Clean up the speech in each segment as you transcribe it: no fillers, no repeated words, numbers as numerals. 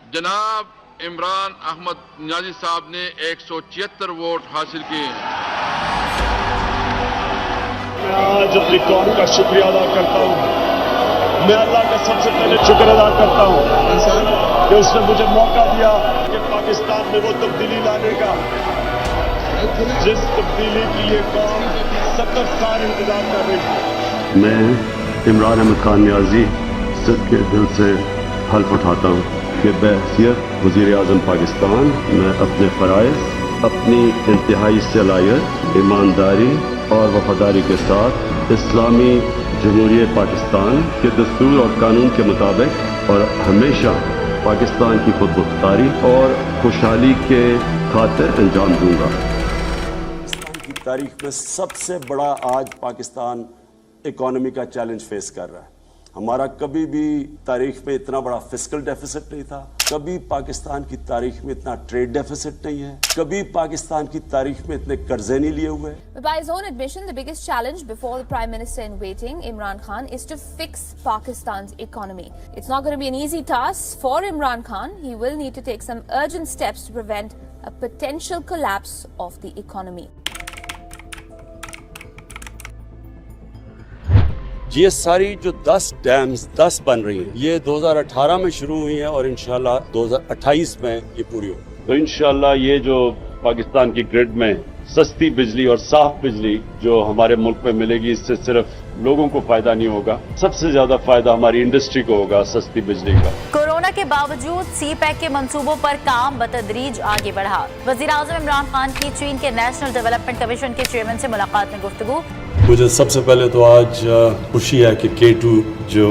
जनाब इमरान अहमद नियाजी साहब ने 176 वोट हासिल किए हैं। मैं आज अपनी कौम का शुक्रिया अदा करता हूँ। मैं अल्लाह का सबसे पहले शुक्र अदा करता हूँ कि उसने मुझे मौका दिया कि पाकिस्तान में वो तब्दीली लाने का, जिस तब्दीली की ये कौम 70 साल इंतजार कर रही है। मैं इमरान अहमद खान नियाजी सच्चे दिल से हल्फ उठाता हूँ कि बहैसियत वज़ीर आज़म पाकिस्तान मैं अपने फ़राइज़, अपनी इंतहाई सलाहियत, ईमानदारी और वफादारी के साथ इस्लामी जमहूरियत पाकिस्तान के दस्तूर और कानून के मुताबिक और हमेशा पाकिस्तान की खुद मुख्तारी और खुशहाली के खातिर अंजाम दूंगा। तारीख में सबसे बड़ा आज पाकिस्तान इकोनॉमी का चैलेंज फेस कर रहा है। हमारा कभी भी तारीख में इतना बड़ा फिस्कल डेफिसिट नहीं था, कभी पाकिस्तान की तारीख में इतना ट्रेड डेफिसिट नहीं है, कभी पाकिस्तान की तारीख में इतने कर्जे नहीं लिए हुए। By his own admission, the biggest challenge before the Prime Minister in waiting, Imran Khan, is to fix Pakistan's economy. It's not going to be an easy task for Imran Khan. He will need to take some urgent steps to prevent a potential collapse of the economy. ये सारी जो 10 dams 10 बन रही हैं, ये 2018 में शुरू हुई हैं और इंशाल्लाह 2028 में ये पूरी होगी। तो इंशाल्लाह ये जो पाकिस्तान की ग्रिड में सस्ती बिजली और साफ बिजली जो हमारे मुल्क में मिलेगी, इससे सिर्फ लोगों को फायदा नहीं होगा, सबसे ज्यादा फायदा हमारी इंडस्ट्री को होगा सस्ती बिजली का। कोरोना के बावजूद CPEC के मंसूबों पर काम बतदरीज आगे बढ़ा। वज़ीर आज़म इमरान खान की चीन के नेशनल डेवलपमेंट कमीशन के चेयरमैन से मुलाकात में गुफ्तगू। मुझे सबसे पहले तो आज खुशी है कि K2 जो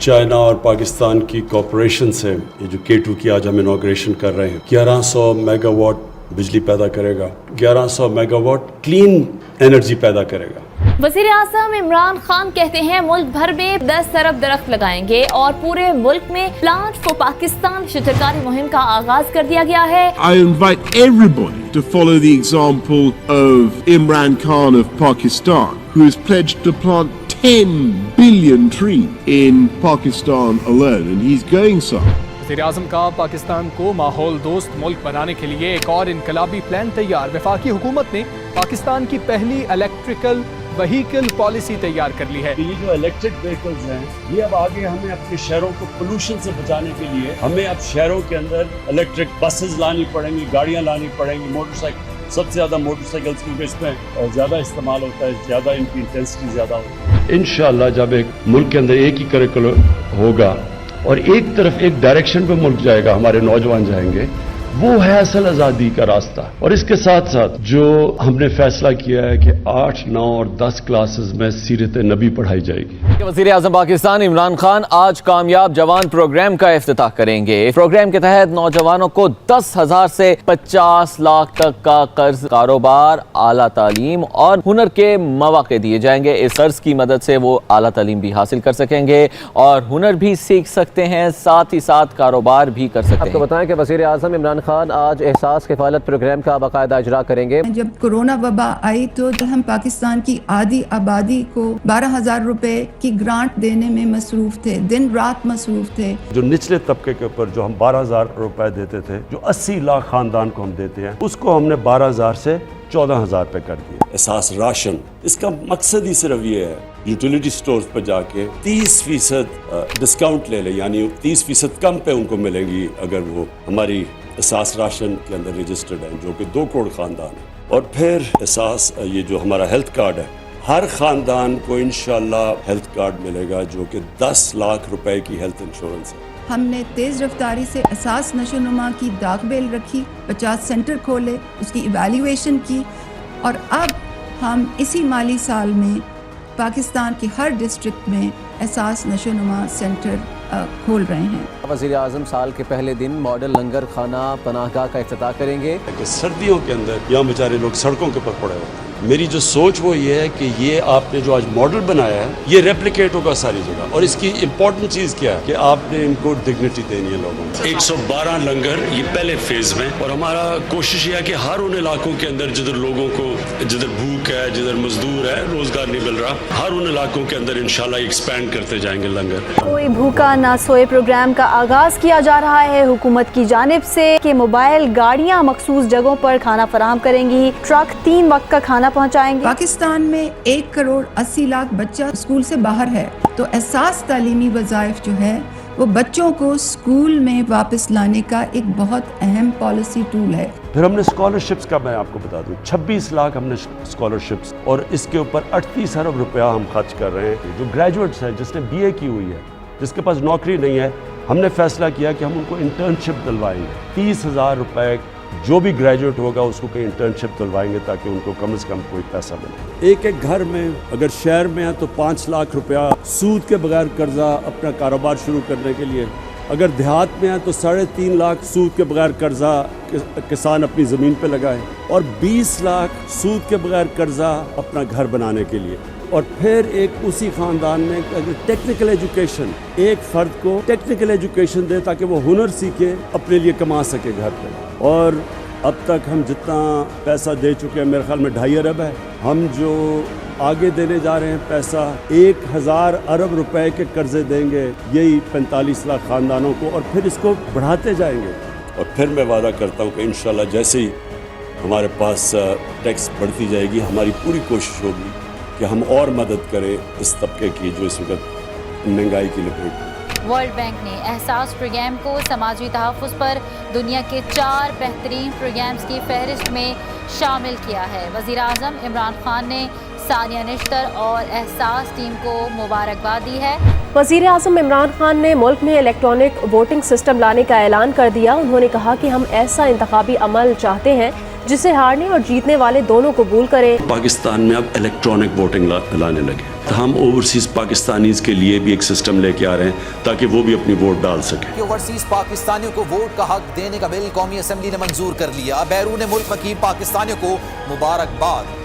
चाइना और पाकिस्तान की कॉपरेशन से ये जो K2 की आज हम इनॉग्रेशन कर रहे हैं, 1100 मेगावाट बिजली पैदा करेगा, 1100 मेगावाट क्लीन एनर्जी पैदा करेगा। वज़ीर आज़म इमरान खान कहते हैं मुल्क भर में 10 अरब दरख्त लगाएंगे और पूरे मुल्क में प्लांट फॉर पाकिस्तान शिजरकारी मुहिम का आगाज कर दिया गया है। I invite everybody to follow the example of Imran Khan of Pakistan, who has pledged to plant 10 billion trees in Pakistan alone, and he's going some. वज़ीर आज़म का पाकिस्तान को माहौल दोस्त मुल्क बनाने के लिए एक और इनकलाबी प्लान तैयार। वफाकी हुकूमत ने पाकिस्तान की पहली इलेक्ट्रिकल व्हीकल पॉलिसी तैयार कर ली है। ये जो इलेक्ट्रिक व्हीकल्स हैं, ये अब आगे हमें अपने शहरों को पोल्यूशन से बचाने के लिए हमें अब शहरों के अंदर इलेक्ट्रिक बसेस लानी पड़ेंगी, गाड़ियाँ लानी पड़ेंगी, मोटरसाइकिल, सबसे ज़्यादा मोटरसाइकिल्स क्योंकि इसमें ज़्यादा इस्तेमाल होता है, ज़्यादा इनकी इंटेंसिटी ज़्यादा होती है। इंशाल्लाह जब एक मुल्क के अंदर एक ही करिकुलम होगा और एक तरफ एक डायरेक्शन पे मुल्क जाएगा, हमारे नौजवान जाएंगे, वो है असल आज़ादी का रास्ता। और इसके साथ साथ जो हमने फैसला किया है कि 8, 9 और 10 क्लासेस में सीरत नबी पढ़ाई जाएगी। वज़ीर आज़म पाकिस्तान इमरान खान आज कामयाब जवान प्रोग्राम का इफ्तिताह करेंगे। प्रोग्राम के तहत नौजवानों को 10,000 से 50 लाख तक का कर्ज, कारोबार, आला तालीम और हुनर के मौके दिए जाएंगे। इस कर्ज की मदद से वो आला तालीम भी हासिल कर सकेंगे और हुनर भी सीख सकते हैं, साथ ही साथ कारोबार भी कर सकते हैं। आपको बताएं कि वज़ीर आज़म इमरान खान आज एहसास किफ़ालत प्रोग्राम का बाकायदा इजरा करेंगे। जब कोरोना वबा आई तो हम पाकिस्तान की आधी आबादी को 12,000 रुपए की ग्रांट देने में मसरूफ थे, दिन रात मसरूफ थे। जो निचले तबके के ऊपर जो हम 12,000 रुपए देते थे, जो 80 लाख खानदान को हम देते हैं, उसको हमने 12,000 से 14,000 पे कर दिया। एहसास राशन, इसका मकसद ही सिर्फ ये है यूटिलिटी स्टोर्स पर जाके 30% डिस्काउंट ले लें, यानी 30% कम पे उनको मिलेंगी अगर वो हमारी एहसास राशन के अंदर रजिस्टर्ड हैं, जो कि 2 करोड़ खानदान है। और फिर एहसास ये जो हमारा हेल्थ कार्ड है, हर खानदान को इंशाल्लाह हेल्थ कार्ड मिलेगा जो कि 10 लाख रुपए की हेल्थ इंश्योरेंस है। हमने तेज़ रफ्तारी से एहसास नशोनुमा की दागबेल रखी, 50 सेंटर खोले, उसकी इवैल्यूएशन की और अब हम इसी माली साल में पाकिस्तान के हर डिस्ट्रिक्ट में एहसास नशोनुमा सेंटर खोल रहे हैं। वज़ीर आज़म साल के पहले दिन मॉडल लंगर खाना पनाहगाह का इफ्तिताह करेंगे। सर्दियों के अंदर यहाँ बेचारे लोग सड़कों के ऊपर पड़े होते हैं, मेरी जो सोच वो ये है कि ये आपने जो आज मॉडल बनाया है ये रेप्लिकेट होगा सारी जगह, और इसकी इम्पोर्टेंट चीज़ क्या है कि आपने इनको डिग्निटी देनी है लोगों को। 112 लंगर ये पहले फेज में, और हमारा कोशिश ये है कि हर उन इलाकों के अंदर जिधर लोगों को, जिधर भूख है, जिधर मजदूर है, रोजगार नहीं मिल रहा, हर उन इलाकों के अंदर इंशाल्लाह एक्सपैंड करते जाएंगे लंगर। कोई भूखा ना सोए प्रोग्राम का आगाज किया जा रहा है हुकूमत की जानिब से कि मोबाइल गाड़ियां मखसूस जगहों पर खाना फराहम करेंगी, ट्रक 3 वक्त का खाना पहुंचाएंगे। पाकिस्तान में 1 करोड़ 80 लाख बच्चा स्कूल से बाहर है, तो एहसास तालीमी वज़ाइफ जो है वो बच्चों को स्कूल में वापस लाने का एक बहुत अहम पॉलिसी टूल है। फिर हमने स्कॉलरशिप्स का, मैं आपको बता दूं, 26 लाख हमने स्कॉलरशिप्स, और इसके ऊपर 38 अरब रुपया हम खर्च कर रहे हैं। जो ग्रेजुएट्स हैं, जिसने BA की हुई है, जिसके पास नौकरी नहीं है, हमने फैसला किया कि हम उनको इंटर्नशिप दिलवाएंगे। 30,000 रुपये जो भी ग्रेजुएट होगा उसको कहीं इंटर्नशिप दिलवाएंगे ताकि उनको कम से कम कोई पैसा मिले। एक एक घर में अगर शहर में है तो 5 लाख रुपया सूद के बगैर कर्जा अपना कारोबार शुरू करने के लिए, अगर देहात में है तो 3.5 लाख सूद के बगैर कर्जा किसान अपनी ज़मीन पे लगाए, और 20 लाख सूद के बगैर कर्जा अपना घर बनाने के लिए। और फिर एक उसी ख़ानदान में अगर टेक्निकल एजुकेशन, एक फ़र्द को टेक्निकल एजुकेशन दे ताकि वो हुनर सीखे, अपने लिए कमा सके घर पे। और अब तक हम जितना पैसा दे चुके हैं, मेरे ख्याल में 2.5 अरब है। हम जो आगे देने जा रहे हैं पैसा, 1000 अरब रुपए के कर्जे देंगे यही 45 लाख ख़ानदानों को, और फिर इसको बढ़ाते जाएंगे। और फिर मैं वादा करता हूँ कि इंशाल्लाह जैसे ही हमारे पास टैक्स बढ़ती जाएगी, हमारी पूरी कोशिश होगी कि हम और मदद करें इस तबके की जो इस वक्त महंगाई की लपेट। वर्ल्ड बैंक ने एहसास प्रोग्राम को समाजी तहफ़्फ़ुज़ पर दुनिया के 4 बेहतरीन प्रोग्राम्स की फहरिस्त में शामिल किया है। वज़ीर-ए-आज़म इमरान खान ने सानिया निश्तर और एहसास टीम को मुबारकबाद दी है। वज़ीर-ए-आज़म इमरान खान ने मुल्क में इलेक्ट्रॉनिक वोटिंग सिस्टम लाने का ऐलान कर दिया। उन्होंने कहा कि हम ऐसा इंतखाबी अमल चाहते हैं जिसे हारने और जीतने वाले दोनों कबूल करें। पाकिस्तान में अब इलेक्ट्रॉनिक वोटिंग लाने लगे, तो हम ओवरसीज पाकिस्तानीज के लिए भी एक सिस्टम लेके आ रहे हैं ताकि वो भी अपनी वोट डाल सकें। ओवरसीज पाकिस्तानियों को वोट का हक देने का बिल कौमी असम्बली ने मंजूर कर लिया। बैरून मुल्क मुकीम पाकिस्तानियों को मुबारकबाद।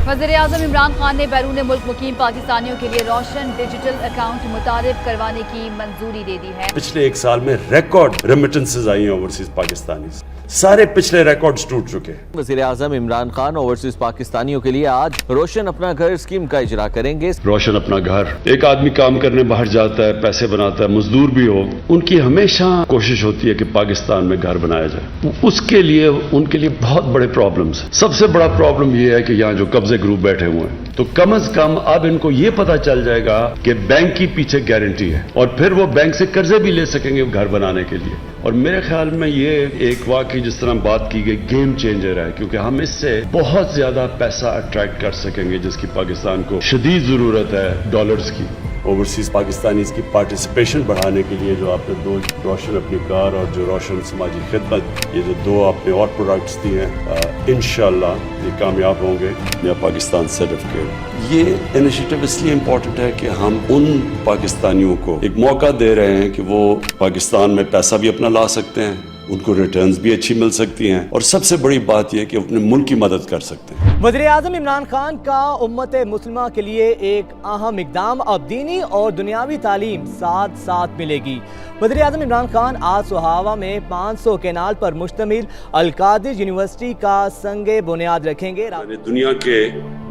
वज़ीर-ए-आज़म इमरान खान ने बैरून मुल्क मुकीम पाकिस्तानियों के लिए रोशन डिजिटल अकाउंट मुतारिफ करवाने की मंजूरी दे दी है। पिछले 1 साल में रिकॉर्ड रेमिटेंसेस आई हैं ओवरसीज पाकिस्तानी, सारे पिछले रिकॉर्ड्स टूट चुके हैं। वज़ीर-ए-आज़म इमरान खान ओवरसीज पाकिस्तानियों के लिए आज रोशन अपना घर स्कीम का इजरा करेंगे। रोशन अपना घर, एक आदमी काम करने बाहर जाता है, पैसे बनाता है, मजदूर भी हो, उनकी हमेशा कोशिश होती है कि पाकिस्तान में घर बनाया जाए। उसके लिए उनके लिए बहुत बड़े प्रॉब्लम्स हैं। सबसे बड़ा प्रॉब्लम ये है कि यहाँ जो कब्जे ग्रुप बैठे हुए हैं, तो कम से कम अब इनको ये पता चल जाएगा कि बैंक की पीछे गारंटी है, और फिर वो बैंक से कर्जे भी ले सकेंगे घर बनाने के लिए। और मेरे ख्याल में ये एक वाकई जिस तरह बात की गई गेम चेंजर है, क्योंकि हम इससे बहुत ज्यादा पैसा अट्रैक्ट कर सकेंगे जिसकी पाकिस्तान को शदीद जरूरत है, डॉलर्स की। ओवरसीज पाकिस्तानीज की पार्टिसिपेशन बढ़ाने के लिए जो आपने 2 रोशन अपनी कार और जो रोशन समाजी खिदमत, ये जो 2 आपने और प्रोडक्ट्स दिए हैं, इंशाल्लाह ये कामयाब होंगे। या पाकिस्तान सर्टिफिकेट, ये इनिशिएटिव इसलिए इम्पोर्टेंट है कि हम उन पाकिस्तानियों को एक मौका दे रहे हैं कि वो पाकिस्तान में पैसा भी अपना ला सकते हैं, उनको रिटर्न्स भी अच्छी मिल सकती हैं, और सबसे बड़ी बात यह कि अपने मुल्क की मदद कर सकते हैं। वज़ीर-ए-आज़म इमरान खान का उम्मत मुस्लिमा के लिए एक अहम इक़दाम, अब दीनी और दुनियावी तालीम साथ साथ मिलेगी। वज़ीर-ए-आज़म इमरान खान आज सुहावा में 500 केनाल पर मुश्तमिल अल-कादिर यूनिवर्सिटी का संगे बुनियाद रखेंगे। दुनिया के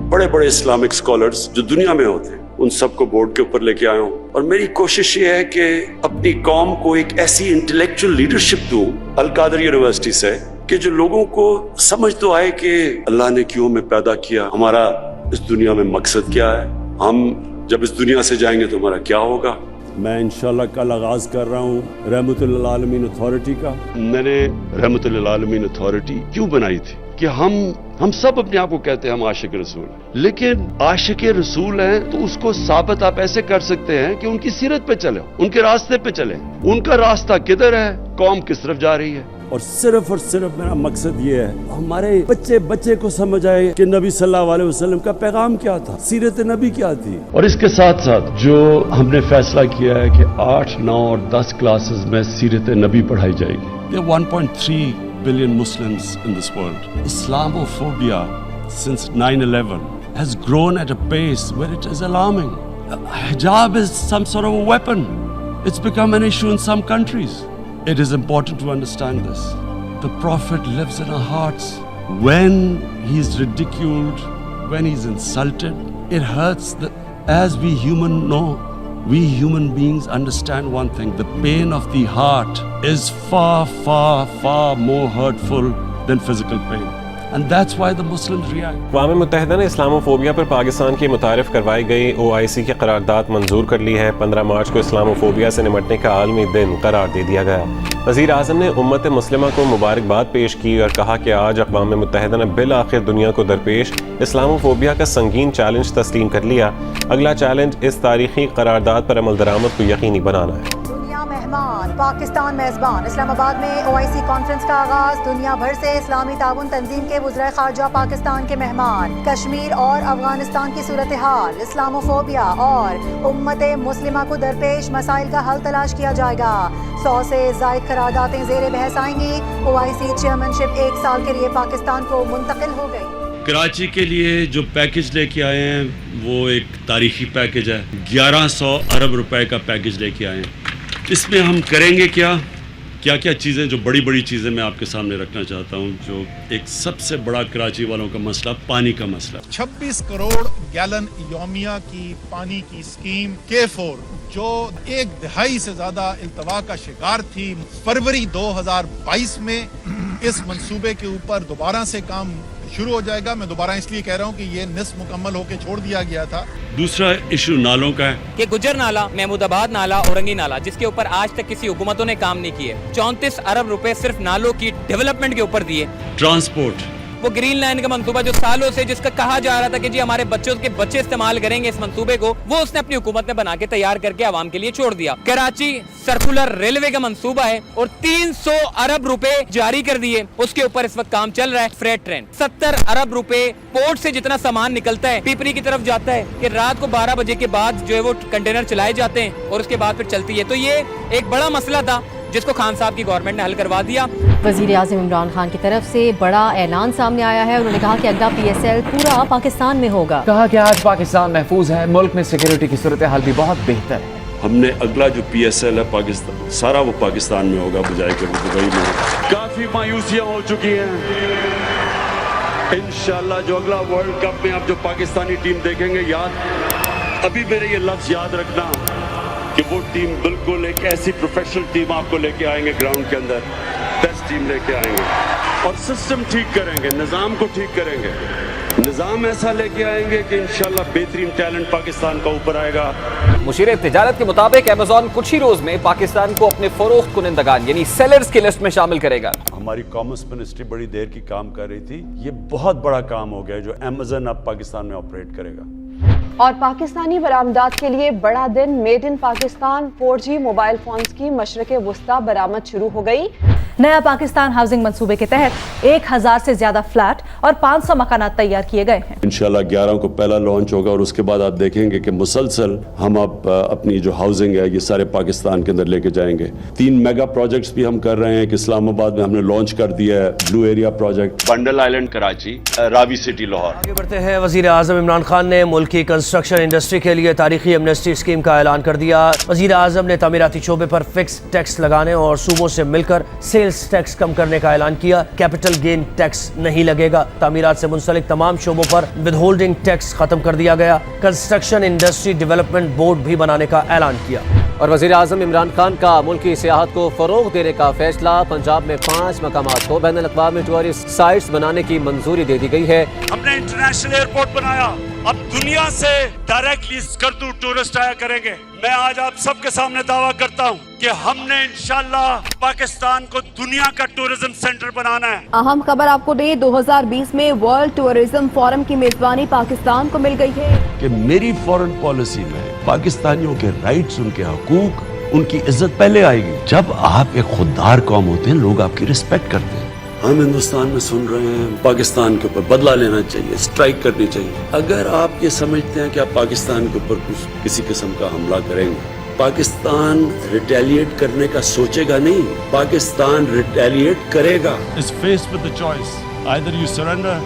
बड़े बड़े इस्लामिक स्कॉलर्स जो दुनिया में होते हैं उन सबको बोर्ड के ऊपर लेके आया हूँ, और मेरी कोशिश ये है कि अपनी कौम को एक ऐसी इंटेलेक्चुअल लीडरशिप दूं अल-कादिर यूनिवर्सिटी से कि जो लोगों को समझ तो आए कि अल्लाह ने क्यों हमें पैदा किया, हमारा इस दुनिया में मकसद क्या है, हम जब इस दुनिया से जाएंगे तो हमारा क्या होगा। मैं इंशाल्लाह कल आगाज कर रहा हूँ रहमतुल आलमीन अथॉरिटी का। मैंने रहमतुल आलमीन अथॉरिटी क्यों बनाई थी कि हम सब अपने आप को कहते हैं हम आशिक रसूल हैं, लेकिन आशिक रसूल हैं तो उसको साबित आप ऐसे कर सकते हैं कि उनकी सीरत पे चले, उनके रास्ते पे चले, उनका रास्ता किधर है, कौम किस तरफ जा रही है। और सिर्फ मेरा मकसद ये है हमारे बच्चे को समझ आए कि नबी सल्लल्लाहु अलैहि वसल्लम का पैगाम क्या था, सीरत नबी क्या थी। और इसके साथ साथ जो हमने फैसला किया है कि 8, 9 और 10 क्लासेस में सीरत नबी पढ़ाई जाएगी। 1.3 billion Muslims in this world. Islamophobia since 9/11 has grown at a pace where it is alarming. Hijab is some sort of a weapon. It's become an issue in some countries. It is important to understand this. The Prophet lives in our hearts. When he is ridiculed, when he is insulted, it hurts. As we human beings understand one thing: the pain of the heart is far, far, far more hurtful than physical pain. And that's why the Muslims react. اقوام متحدہ نے Islamophobia پر پاکستان کی متعارف کروائی گئی OIC کی قرارداد منظور کر لی ہے. 15 مارچ کو اسلاموفوبیا سے نمٹنے کا عالمی دن قرار دے دیا گیا. وزیر اعظم نے امت مسلمہ کو مبارکباد پیش کی اور کہا کہ آج اقوام متحدہ نے بالآخر دنیا کو درپیش اسلاموفوبیا کا سنگین چیلنج تسلیم کر لیا. اگلا چیلنج اس تاریخی قرارداد پر عمل درآمد کو یقینی بنانا ہے. مہمان پاکستان میزبان. اسلام آباد میں OIC کانفرنس کا آغاز. دنیا بھر سے اسلامی تعاون تنظیم کے وزرائے خارجہ پاکستان کے مہمان. کشمیر اور افغانستان کی صورتحال، اسلاموفوبیا اور امت مسلمہ کو درپیش مسائل کا حل تلاش کیا جائے گا. 100 سے زائد قراردادیں زیر بحث آئیں گی. OIC چیئرمینشپ 1 سال کے لیے پاکستان کو منتقل ہو گئی. کراچی کے لیے جو پیکج لے کے آئے ہیں وہ ایک تاریخی پیکج ہے. 1100 ارب روپے کا پیکج لے کے آئے ہیں. اس میں ہم کریں گے کیا چیزیں، جو بڑی بڑی چیزیں میں آپ کے سامنے رکھنا چاہتا ہوں. جو ایک سب سے بڑا کراچی والوں کا مسئلہ پانی کا مسئلہ. 26 کروڑ گیلن یومیہ کی پانی کی اسکیم K4 جو 1 دہائی سے زیادہ التوا کا شکار تھی. فروری 2022 میں اس منصوبے کے اوپر دوبارہ سے کام شروع ہو جائے گا. میں دوبارہ اس لیے کہہ رہا ہوں کہ یہ نصف مکمل ہو کے چھوڑ دیا گیا تھا. دوسرا ایشو نالوں کا ہے کہ گجر نالا، محمود آباد نالا، اورنگی نالا، جس کے اوپر آج تک کسی حکومتوں نے کام نہیں کیے. 34 ارب روپے صرف نالوں کی ڈیولپمنٹ کے اوپر دیے. ٹرانسپورٹ، وہ گرین لائن کا منصوبہ جو سالوں سے جس کا کہا جا رہا تھا کہ جی ہمارے بچوں کے بچے استعمال کریں گے اس منصوبے کو، وہ اس نے اپنی حکومت نے بنا کے تیار کر کے عوام کے لیے چھوڑ دیا. کراچی سرکولر ریلوے کا منصوبہ ہے اور 300 ارب روپے جاری کر دیے. اس کے اوپر اس وقت کام چل رہا ہے. فریٹ ٹرین 70 ارب روپے پورٹ سے جتنا سامان نکلتا ہے پیپری کی طرف جاتا ہے کہ رات کو 12 بجے کے بعد جو ہے وہ کنٹینر چلائے جاتے ہیں اور اس کے بعد پھر چلتی ہے. تو یہ ایک بڑا مسئلہ تھا جس کو خان صاحب کی گورنمنٹ نے حل کروا دیا. وزیر اعظم عمران خان کی طرف سے بڑا اعلان سامنے آیا ہے. انہوں نے کہا کہ اگلا PSL پورا پاکستان میں ہوگا. کہا کہ آج پاکستان محفوظ ہے، ملک میں سیکیورٹی کی صورتحال بھی بہت بہتر ہے. ہم نے اگلا جو PSL ہے پاکستان سارا وہ پاکستان میں ہوگا بجائے کہ وہ دبئی میں. کافی مایوسیاں ہو چکی ہیں. انشاءاللہ جو اگلا ورلڈ کپ میں آپ جو پاکستانی ٹیم دیکھیں گے، ابھی میرے یہ لفظ یاد رکھنا کہ وہ ٹیم بالکل ایک ایسی پروفیشنل ٹیم آپ کو لے کے آئیں گے. گراؤنڈ کے اندر بیسٹ ٹیم لے کے آئیں گے اور سسٹم ٹھیک کریں گے، نظام کو ٹھیک کریں گے. نظام ایسا لے کے آئیں گے کہ انشاءاللہ بہترین ٹیلنٹ پاکستان کا اوپر آئے گا. مشیر تجارت کے مطابق ایمیزون کچھ ہی روز میں پاکستان کو اپنے فروخت کنندگان یعنی سیلرز کی لسٹ میں شامل کرے گا. ہماری کامرس منسٹری بڑی دیر کی کام کر رہی تھی. یہ بہت بڑا کام ہو گیا جو ایمیزون اب پاکستان میں آپریٹ کرے گا. اور پاکستانی برآمدات کے لیے بڑا دن. Made in Pakistan 4G mobile phones کی مشرق وسطی برآمد شروع ہو گئی. نیا پاکستان ہاؤسنگ منصوبے کے تحت 1000 سے زیادہ فلیٹ اور 500 مکانات تیار کیے گئے ہیں. انشاءاللہ 11 کو پہلا لانچ ہوگا اور اس کے بعد آپ دیکھیں گے کہ مسلسل ہم اب اپنی جو ہاؤسنگ ہے یہ سارے پاکستان کے اندر لے کے جائیں گے. 3 میگا پروجیکٹس بھی ہم کر رہے ہیں کہ اسلام آباد میں ہم نے لانچ کر دیا ہے Blue Area project, Bundal Island Karachi, Ravi City Lahore. آگے بڑھتے ہیں. وزیر اعظم عمران خان نے ملک کی کنسٹرکشن انڈسٹری کے لیے تاریخی ایمنسٹی اسکیم کا اعلان کر دیا. وزیر اعظم نے تعمیراتی شعبے پر فکس ٹیکس لگانے اور صوبوں سے مل کر سیلز ٹیکس کم کرنے کا اعلان کیا. کیپٹل گین ٹیکس نہیں لگے گا. تعمیرات سے منسلک تمام شعبوں پر ود ہولڈنگ ٹیکس ختم کر دیا گیا. کنسٹرکشن انڈسٹری ڈیولپمنٹ بورڈ بھی بنانے کا اعلان کیا. اور وزیر اعظم عمران خان کا ملکی سیاحت کو فروغ دینے کا فیصلہ. پنجاب میں 5 مقامات کو بین الاقوامی ٹورسٹ سائٹس بنانے کی منظوری دے دی گئی ہے. ہم نے انٹرنیشنل ایئرپورٹ بنایا. اب دنیا سے ڈائریکٹلی اسکردو ٹورسٹ آیا کریں گے. میں آج آپ سب کے سامنے دعویٰ کرتا ہوں کہ ہم نے انشاءاللہ پاکستان کو دنیا کا ٹورزم سینٹر بنانا ہے. اہم خبر آپ کو دے 2020 میں ورلڈ ٹورزم فورم کی میزبانی پاکستان کو مل گئی ہے. کہ میری فورن پالیسی میں پاکستانیوں کے رائٹس، ان کے حقوق، ان کی عزت پہلے آئے گی. جب آپ ایک خوددار قوم ہوتے ہیں لوگ آپ کی رسپیکٹ کرتے ہیں. ہم ہندوستان میں سن رہے ہیں پاکستان کے اوپر بدلہ لینا چاہیے، اسٹرائک کرنی چاہیے. اگر آپ یہ سمجھتے ہیں کہ آپ پاکستان کے اوپر کسی قسم کا حملہ کریں گے، پاکستان ریٹیلیٹ کرنے کا سوچے گا نہیں، پاکستان ریٹیلیٹ کرے گا. Is faced with the choice. Either you surrender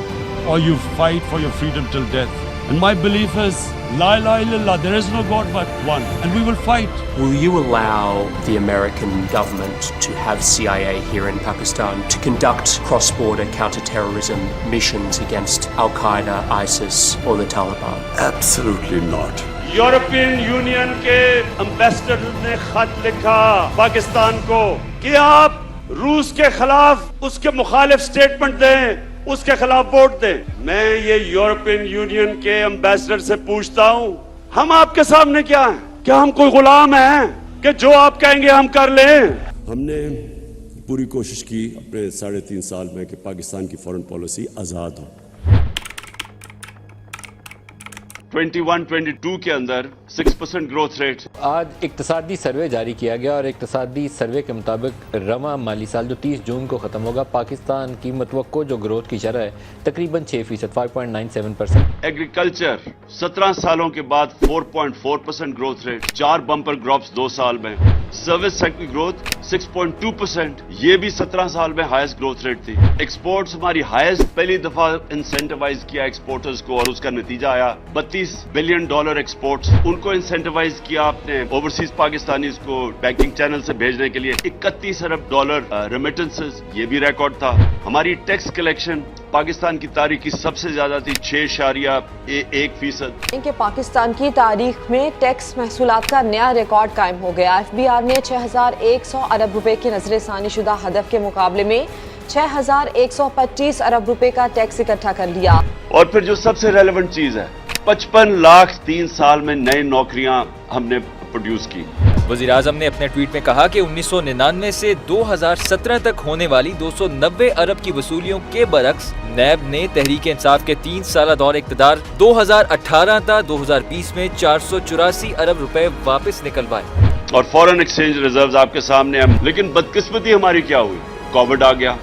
or you fight for your freedom till death. And my belief is, La ilaha illallah, there is no God but one, and we will fight. Will you allow the American government to have CIA here in Pakistan to conduct cross-border counter-terrorism missions against Al-Qaeda, ISIS or the Taliban? Absolutely not. European union के ambassador ने खत लिखा पाकिस्तान को कि आप रूस के खिलाफ उसके मुखालिफ स्टेटमेंट दें, उसके खिलाफ वोट दें। मैं ये यूरोपियन यूनियन के एम्बेसडर से पूछता हूँ, हम आपके सामने क्या हैं? क्या हम कोई गुलाम हैं कि जो आप कहेंगे हम कर लें? हमने पूरी कोशिश की अपने 3.5 साल में कि पाकिस्तान की फॉरेन पॉलिसी आज़ाद हो। 21-22 के अंदर 6% ग्रोथ रेट। आज इक्तसादी सर्वे जारी किया गया और इक्तसादी सर्वे के मुताबिक रवा माली साल जो 30 जून को ख़त्म होगा, पाकिस्तान की मतवक्को जो ग्रोथ की शरह है तकरीबन 6%, 5.97%। एग्रीकल्चर 17 सालों के बाद 4.4% ग्रोथ रेट, 4 बम्पर क्रॉप्स 2 साल में। सर्विस सेक्टर की ग्रोथ 6.2%, ये भी 17 साल में हाईएस्ट ग्रोथ रेट थी। एक्सपोर्ट्स हमारी हाईएस्ट, पहली दफा इंसेंटिवाइज किया एक्सपोर्टर्स को और उसका नतीजा आया $32 बिलियन एक्सपोर्ट्स। उनको इंसेंटिवाइज किया आपने ओवरसीज पाकिस्तानीज को बैंकिंग चैनल से भेजने के लिए। $31 अरब रेमिटेंसेस, ये भी रिकॉर्ड था। हमारी टैक्स कलेक्शन पाकिस्तान की तारीख की सबसे ज्यादा थी, 6.1%। इनके पाकिस्तान की तारीख में टैक्स महसूलात का नया रिकॉर्ड कायम हो गया। FBR ने 6,100 अरब रुपए की नजरसानी शुदा हदफ के मुकाबले में 6,125 अरब रुपए का टैक्स इकट्ठा कर लिया। और फिर जो सबसे रेलेवेंट चीज है, 55 लाख 3 साल में नई नौकरियां हमने प्रोड्यूस की। वज़ीर आज़म ने अपने ट्वीट में कहा कि 1999 से 2017 तक होने वाली 290 अरब की वसूलियों के बरक्स नैब ने तहरीक इंसाफ के 3 साल दौर इक़्तिदार 2018 था 2020 में 484 अरब रुपए वापस निकलवाए। और फॉरेन एक्सचेंज रिजर्व्स आपके सामने हैं। लेकिन बदकिस्मती हमारी क्या हुई, कोविड आ गया।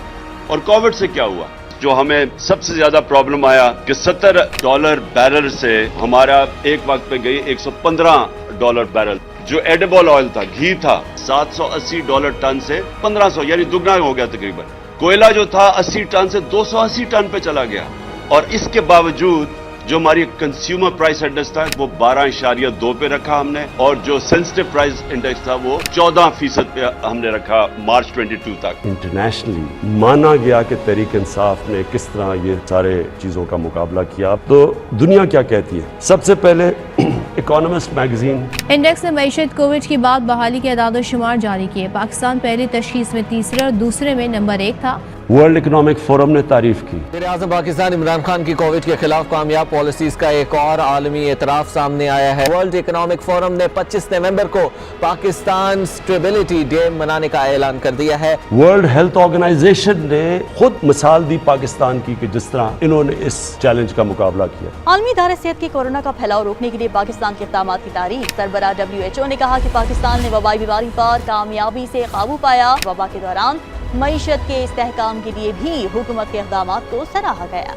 और कोविड से क्या हुआ, जो हमें सबसे ज्यादा प्रॉब्लम आया कि $70 बैरल से हमारा एक वक्त पे गई $115 बैरल। जो एडिबल ऑयल था, घी था, $780 टन से 1500, यानी दुगना हो गया तकरीबन। कोयला जो था 80 टन से 280 टन पे चला गया। और इसके बावजूद जो हमारी कंज्यूमर प्राइस इंडेक्स था वो 12.2 पे रखा हमने, और जो सेंसिटिव प्राइस इंडेक्स था वो 14% पे हमने रखा मार्च 22 तक। इंटरनेशनली माना गया कि तहरीक इंसाफ ने किस तरह ये सारे चीज़ों का मुकाबला किया। तो दुनिया क्या कहती है? सबसे पहले इकोनॉमिस्ट मैगजीन इंडेक्स ने मईशत कोविड की बाद बहाली के अदाद शुमार जारी किए। पाकिस्तान पहली तशखीस में तीसरे और दूसरे में नंबर 1 था। वर्ल्ड इकोनॉमिक फोरम ने तारीफ की। वज़ीर-ए-आज़म पाकिस्तान इमरान खान की कोविड के खिलाफ कामयाब पॉलिसीज का एक और आलमी एतराफ सामने आया है। वर्ल्ड इकोनॉमिक फोरम ने 25 नवंबर को पाकिस्तान स्टेबिलिटी डे मनाने का ऐलान कर दिया है। वर्ल्ड हेल्थ ऑर्गेनाइजेशन ने खुद मिसाल दी पाकिस्तान की कि जिस तरह इन्होंने इस चैलेंज का मुकाबला किया। आलमी इदारे सेहत के कोरोना का फैलाव रोकने के लिए पाकिस्तान के इक़दामात की तारीफ। सरबराह WHO ने कहा कि पाकिस्तान ने वबाई बीमारी पर कामयाबी से काबू पाया। वबा के दौरान मईशत के इस्तेहकाम के लिए भी हुकूमत के इक़दामात को सराहा गया।